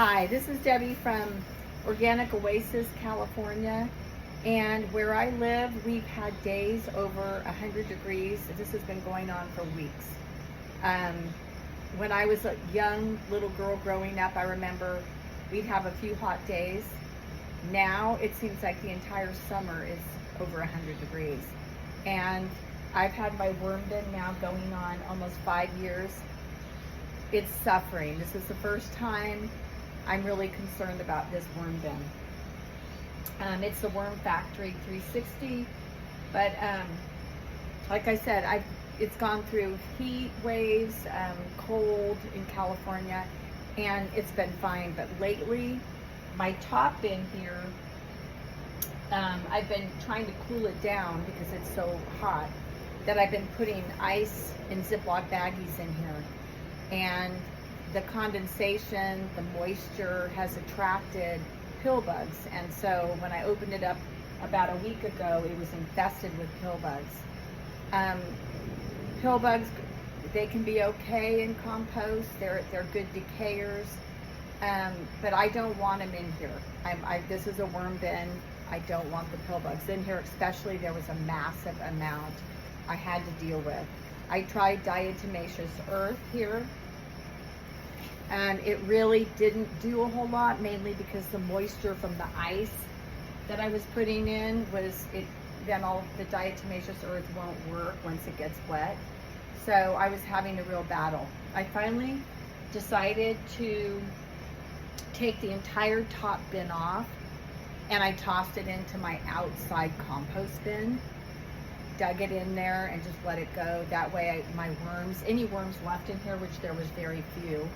Hi, this is Debbie from Organic Oasis, California. And where I live, we've had days over 100 degrees. This has been going on for weeks. Um, when I was a young little girl growing up, I remember we'd have a few hot days. Now it seems like the entire summer is over 100 degrees. And I've had my worm bin now going on almost 5 years. It's suffering. This is the first time I'm really concerned about this worm bin. It's the Worm Factory 360, but like I said, it's gone through heat waves, cold in California, and it's been fine. But lately, my top bin here, I've been trying to cool it down because it's so hot that I've been putting ice in Ziploc baggies in here. And the condensation, the moisture has attracted pill bugs. And so when I opened it up about a week ago, it was infested with pill bugs. Pill bugs, they can be okay in compost. They're good decayers. But I don't want them in here. This is a worm bin. I don't want the pill bugs in here, especially there was a massive amount I had to deal with. I tried diatomaceous earth here, and it really didn't do a whole lot, mainly because the moisture from the ice that I was putting in then all the diatomaceous earth won't work once it gets wet. So I was having a real battle. I finally decided to take the entire top bin off, and I tossed it into my outside compost bin, dug it in there and just let it go. That way my worms, any worms left in here, which there was very few,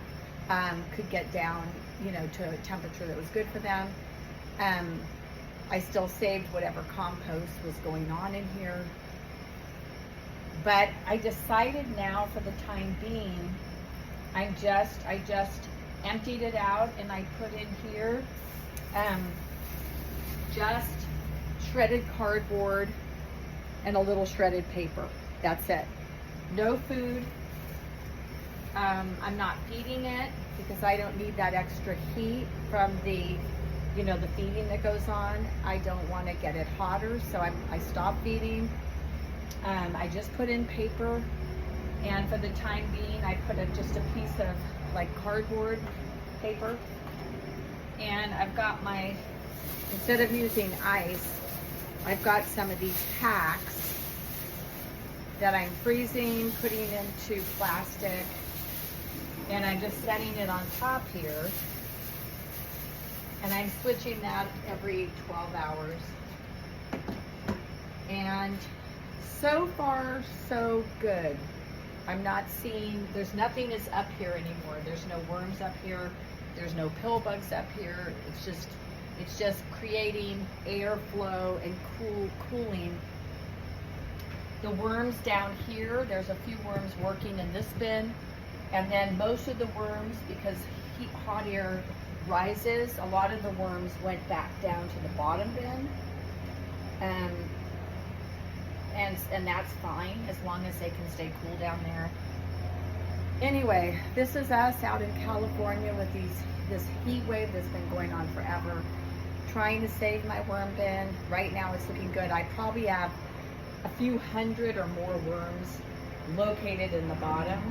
could get down, to a temperature that was good for them. I still saved whatever compost was going on in here. But I decided now, for the time being, I just emptied it out, and I put in here just shredded cardboard and a little shredded paper. That's it. No food. I'm not feeding it because I don't need that extra heat from the feeding that goes on. I don't want to get it hotter, so I stopped feeding. I just put in paper, and for the time being, I put just a piece of cardboard paper, and I've got instead of using ice, I've got some of these packs that I'm freezing, putting into plastic, and I'm just setting it on top here, and I'm switching that every 12 hours. And so far, so good. I'm not seeing, there's nothing is up here anymore. There's no worms up here. There's no pill bugs up here. It's just creating airflow and cooling. The worms down here, there's a few worms working in this bin, and then most of the worms, because hot air rises, a lot of the worms went back down to the bottom bin, and that's fine as long as they can stay cool down there. Anyway, this is us out in California with this heat wave that's been going on forever, trying to save my worm bin. Right now it's looking good. I probably have a few hundred or more worms located in the bottom.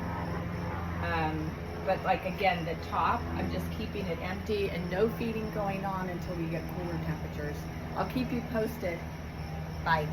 But again, the top, I'm just keeping it empty and no feeding going on until we get cooler temperatures. I'll keep you posted. Bye.